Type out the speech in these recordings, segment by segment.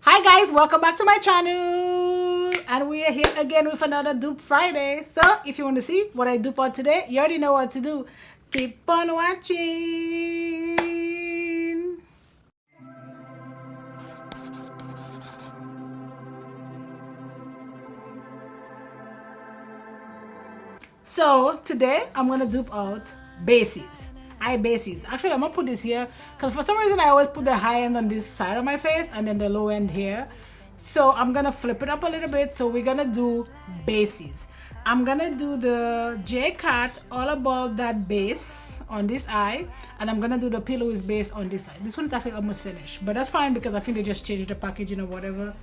Hi guys, welcome back to my channel, and we are here again with another dupe Friday. So if you want to see what I dupe on today, you already know what to do. Keep on watching. So today I'm gonna dupe out bases. Eye bases. Actually, I'm gonna put this here because for some reason I always put the high end on this side of my face and then the low end here. So I'm gonna flip it up a little bit. So we're gonna do bases. I'm gonna do the J.Cat All About That base on this eye, and I'm gonna do the P.LOUISE base on this side. This one is actually almost finished, but that's fine because I think they just changed the packaging or whatever.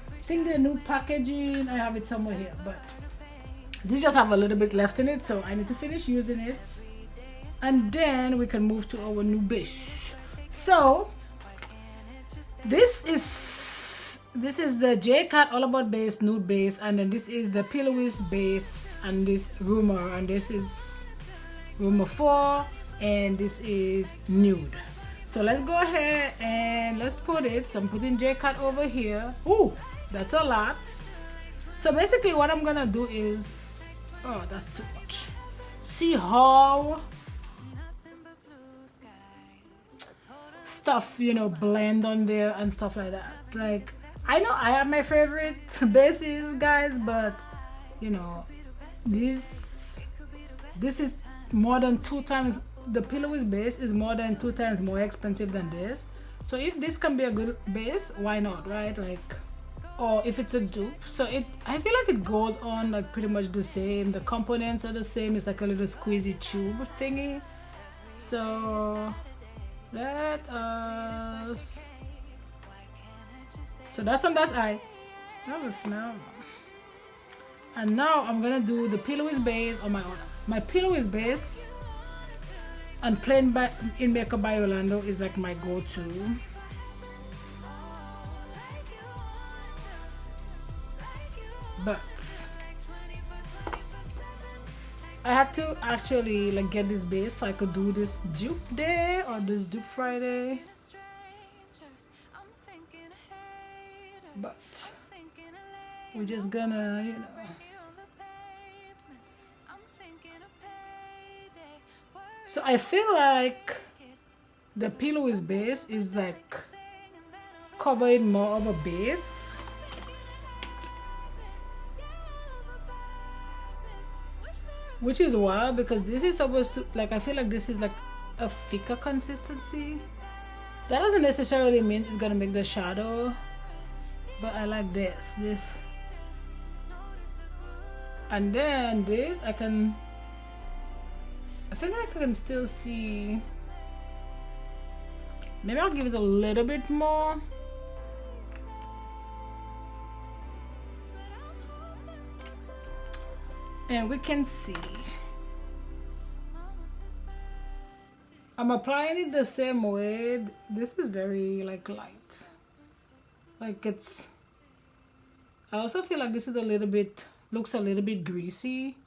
I think the new packaging, I have it somewhere here, but this just have a little bit left in it, so I need to finish using it, and then we can move to our new base. So this is the J.Cat All About Base nude base, and then this is the P.LOUISE base, and this Rumour, and this is Rumour 4, and this is nude. So let's go ahead and let's put it. So I'm putting J.Cat over here. Ooh, that's a lot. So basically what I'm gonna do is, oh, that's too much. See how stuff, blend on there and stuff like that. Like, I know I have my favorite bases, guys, but this is more than 2 times. The P.LOUISE base is more than 2 times more expensive than this. So if this can be a good base, why not, right? Like, or if it's a dupe, so I feel like it goes on like pretty much the same. The components are the same. It's like a little squeezy tube thingy. So let us, so that's on that eye. That was smell. And now I'm gonna do the P.LOUISE base on my P.LOUISE base, and plain in Makeup by Yolondo is like my go-to. But I had to actually like get this base so I could do this dupe day or this dupe Friday. But we're just gonna, So I feel like the P.LOUISE base is like covering more of a base. Which is wild because this is supposed to, like, I feel like this is like a thicker consistency. That doesn't necessarily mean it's gonna make the shadow, but I like this. And then this, I feel like I can still see. Maybe I'll give it a little bit more. And we can see I'm applying it the same way. This is very like light, like it's, I also feel like this is looks a little bit greasy,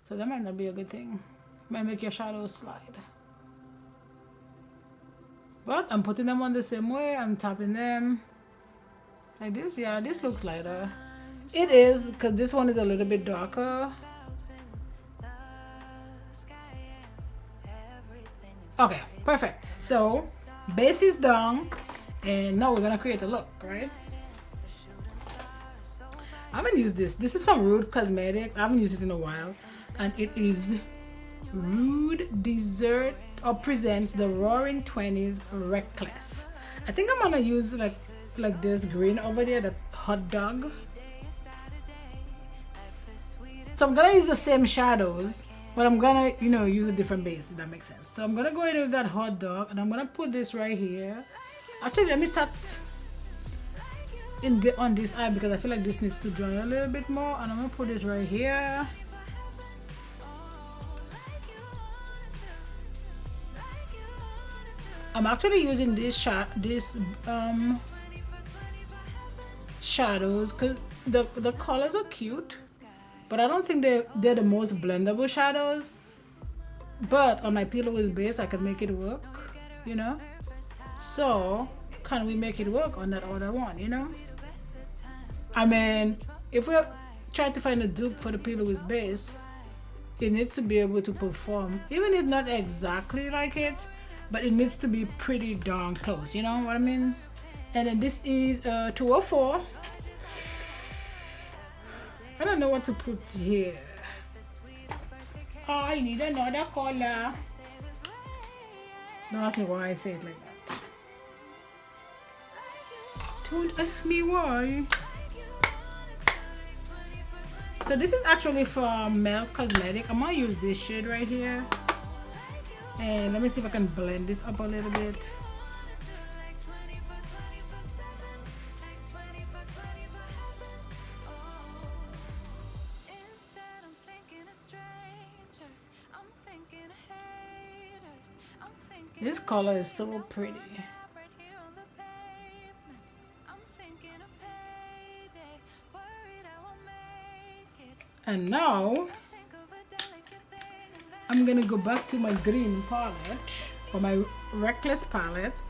so that might not be a good thing. Might make your shadows slide. But I'm putting them on the same way. I'm tapping them like this. Yeah, this looks lighter. It is, because this one is a little bit darker. Okay, perfect. So base is done, and now we're gonna create a look, right? I haven't used this. This is from Rude Cosmetics. I haven't used it in a while, and it is Rude Dessert or Presents the Roaring 20s Reckless. I think I'm gonna use like this green over there, that hot dog. So I'm gonna use the same shadows, but I'm gonna, use a different base, if that makes sense. So I'm gonna go in with that hot dog, and I'm gonna put this right here. Actually, let me start on this eye because I feel like this needs to dry a little bit more, and I'm gonna put it right here. I'm actually using this shadows because the colors are cute, but I don't think they're the most blendable shadows. But on my P.LOUISE base, I can make it work, So can we make it work on that other one, I mean, if we're trying to find a dupe for the P.LOUISE base, it needs to be able to perform, even if not exactly like it, but it needs to be pretty darn close, you know what I mean? And then this is 204. I don't know what to put here. Oh, I need another color. Don't ask me why I say it like that. Don't ask me why. So this is actually from Melt Cosmetic. I'm gonna use this shade right here. And let me see if I can blend this up a little bit. This color is so pretty. And now I'm gonna go back to my green palette or my Reckless palette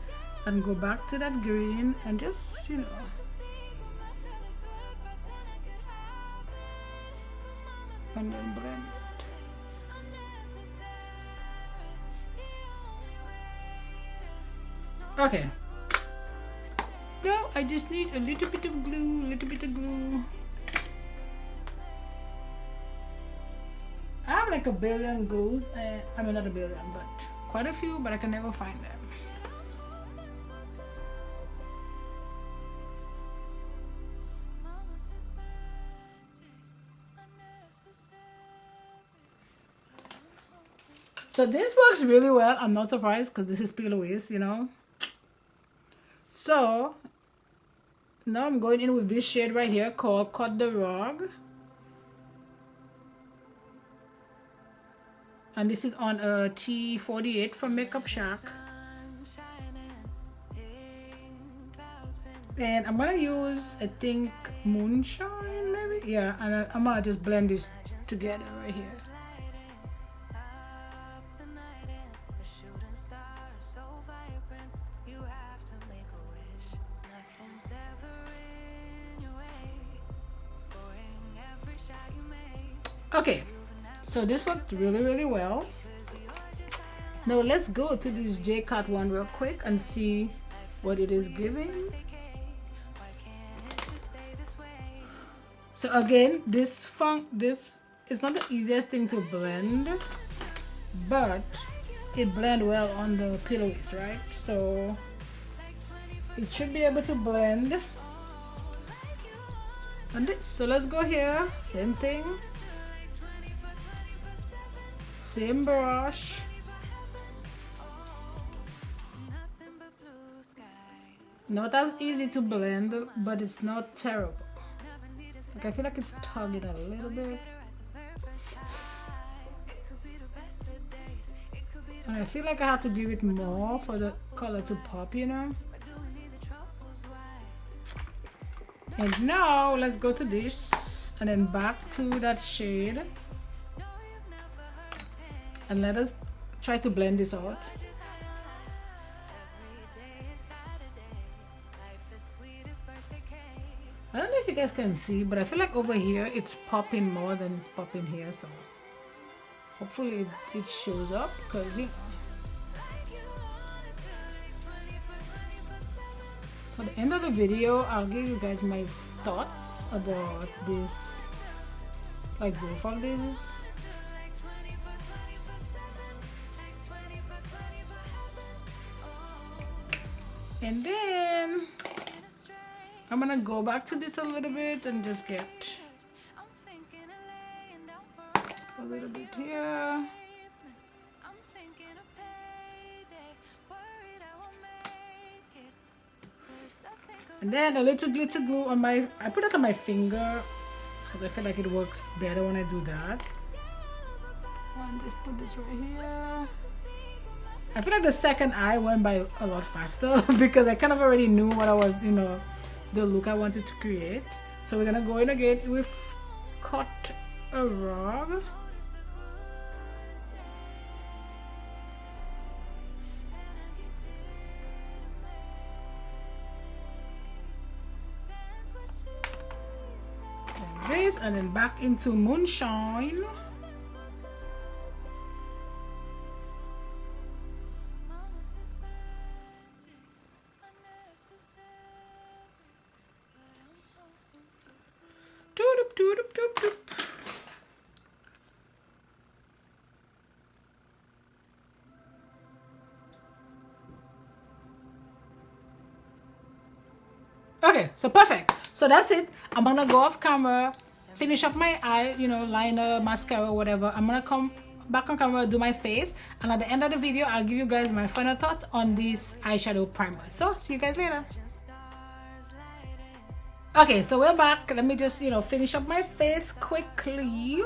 and go back to that green and just, you know, and then blend it. Okay. Now I just need a little bit of glue, I have like a billion glues, I mean not a billion, but quite a few, but I can never find them. So this works really well. I'm not surprised because this is P.LOUISE, you know. So now I'm going in with this shade right here called Cut the Rug. And this is on a T48 from Makeup Shack. And I'm gonna use, I think, Moonshine maybe? Yeah, and I'm gonna just blend this together right here. Okay, so this worked really well. Now let's go to this J.Cat one real quick and see what it is giving. So again, this is not the easiest thing to blend, but it blends well on the P.LOUISE, right? So it should be able to blend. And this, so let's go here, same thing. Same brush. Not as easy to blend, but it's not terrible. Like I feel like it's tugging a little bit. And I feel like I have to give it more for the color to pop, you know. And now let's go to this and then back to that shade. And let us try to blend this out. I don't know if you guys can see, but I feel like over here it's popping more than it's popping here, so hopefully it shows up, because you know. For the end of the video, I'll give you guys my thoughts about this, like both of these. And then I'm gonna go back to this a little bit and just get a little bit here. And then a little glitter glue on my, I put it on my finger because I feel like it works better when I do that. And just put this right here. I feel like the second eye went by a lot faster because I kind of already knew what I was, you know, the look I wanted to create. So we're gonna go in again with Cut a Rug. face and then back into Moonshine. Doop, doop, doop, doop, doop. Okay, so perfect. So that's it. I'm gonna go off camera, finish up my eye, you know, liner, mascara, whatever. I'm gonna come back on camera, do my face, and at the end of the video, I'll give you guys my final thoughts on this eyeshadow primer. So see you guys later. Okay, so we're back. Let me just, you know, finish up my face quickly.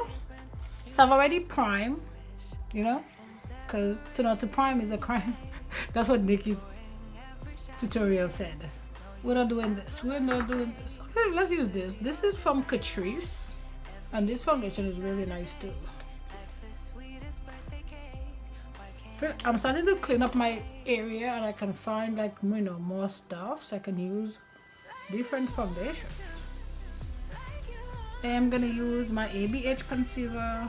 So I've already primed, you know, because to not to prime is a crime. That's what Nikki tutorial said. We're not doing this. We're not doing this. Okay, let's use this. This is from Catrice. And this foundation is really nice too. I'm starting to clean up my area and I can find, like, you know, more stuff so I can use different foundation. I'm gonna use my ABH concealer.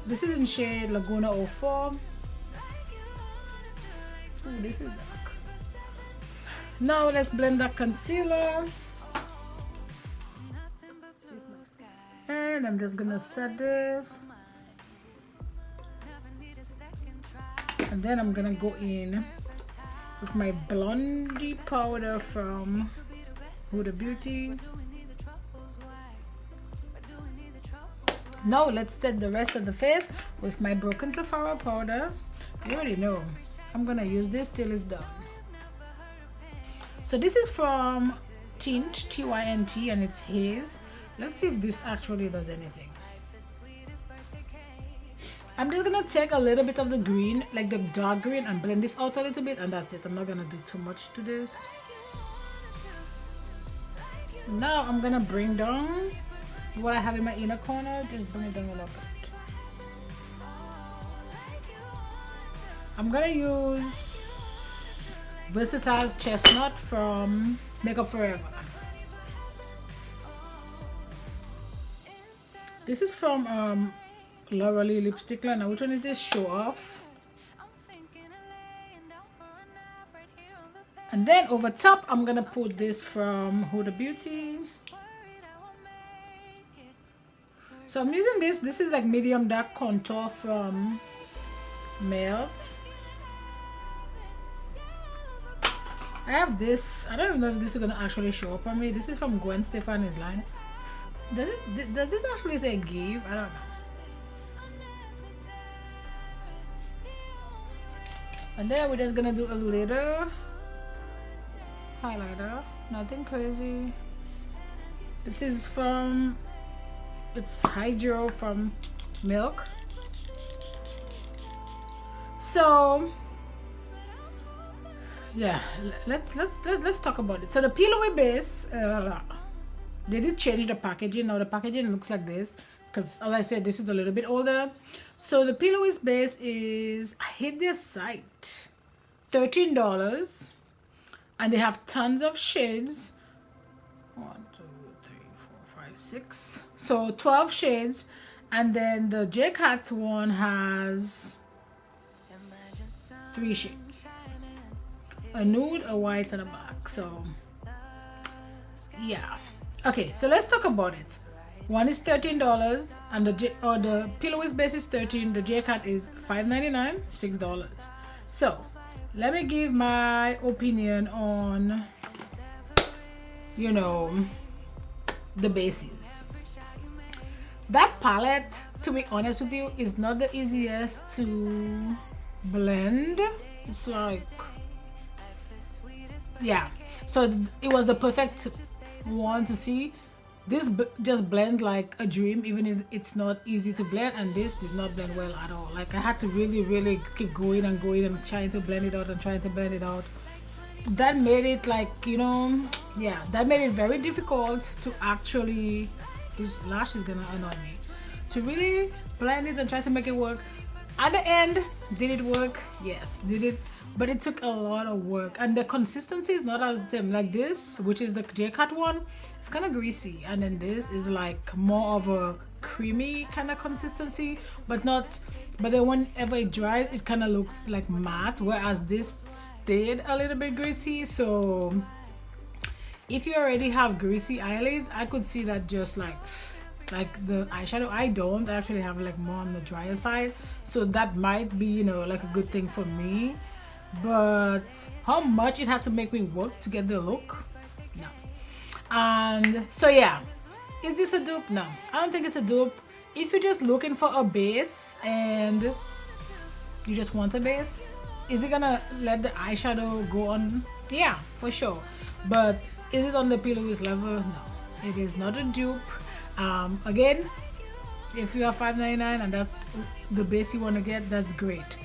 This is in shade Laguna 04. Ooh, this is dark. Now let's blend that concealer. And I'm just gonna set this. And then I'm gonna go in with my blondie powder from Huda Beauty. Now let's set the rest of the face with my Broken Sapphire powder. You already know I'm gonna use this till it's done. So this is from Tint, T-Y-N-T, and it's Haze. Let's see if this actually does anything. I'm just gonna take a little bit of the green, like the dark green, and blend this out a little bit, and that's it. I'm not gonna do too much to this. Now I'm gonna bring down what I have in my inner corner. Just bring it down a little bit. I'm gonna use Versatile Chestnut from Makeup Forever. This is from Laura Lee lipstick line. Now which one is this? Show Off. And then over top I'm gonna put this from Huda Beauty. So I'm using this. This is like medium dark contour from Melt. I have this. I don't even know if this is gonna actually show up on me. This is from Gwen Stefani's line. Does this actually say give? I don't know. And then we're just gonna do a little highlighter. Nothing crazy. This is from, it's Hydro from Milk. So yeah, let's talk about it. So the P.LOUISE Base, they did change the packaging. Now the packaging looks like this because, as I said, this is a little bit older. So the P.LOUISE Base is, I hate their site, $13, and they have tons of shades. 1, 2, 3, 4, 5, 6. So 12 shades, and then the J.Cat one has 3 shades: a nude, a white, and a black. So yeah. Okay, so let's talk about it. One is $13, and the P.LOUISE Base is $13. The J.Cat is $5.99, $6. So let me give my opinion on, you know, the bases. That palette, to be honest with you, is not the easiest to blend. It's like, yeah. So it was the perfect one to see. This just blend like a dream, even if it's not easy to blend, and this did not blend well at all. Like I had to really keep going and trying to blend it out and trying to blend it out. That made it, like, you know, yeah, that made it very difficult to actually, this lash is gonna annoy me, to really blend it and try to make it work. At the end, did it work? Yes. Did it but it took a lot of work, and the consistency is not as same. Like this, which is the JCAT one, it's kind of greasy, and then this is like more of a creamy kind of consistency, but not, but then whenever it dries it kind of looks like matte, whereas this stayed a little bit greasy. So if you already have greasy eyelids, I could see that just like the eyeshadow. I don't, I actually have like more on the drier side, so that might be, you know, like a good thing for me. But how much it had to make me work to get the look, no. And so yeah, is this a dupe? No, I don't think it's a dupe. If you're just looking for a base and you just want a base, is it gonna let the eyeshadow go on? Yeah, for sure. But is it on the P.LOUISE level? No, it is not a dupe. Again, if you are $5.99 and that's the base you want to get, that's great.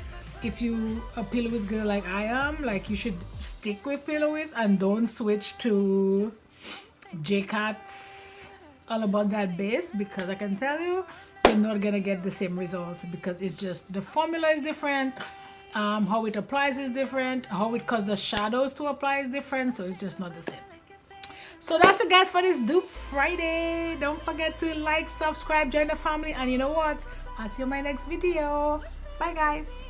If you a P.LOUISE girl like I am, like, you should stick with P.LOUISE and don't switch to JCAT all about that base, because I can tell you you're not gonna get the same results, because it's just the formula is different, how it applies is different, how it causes the shadows to apply is different, so it's just not the same. So that's it guys for this dupe Friday. Don't forget to like, subscribe, join the family, and you know what, I'll see you in my next video. Bye guys.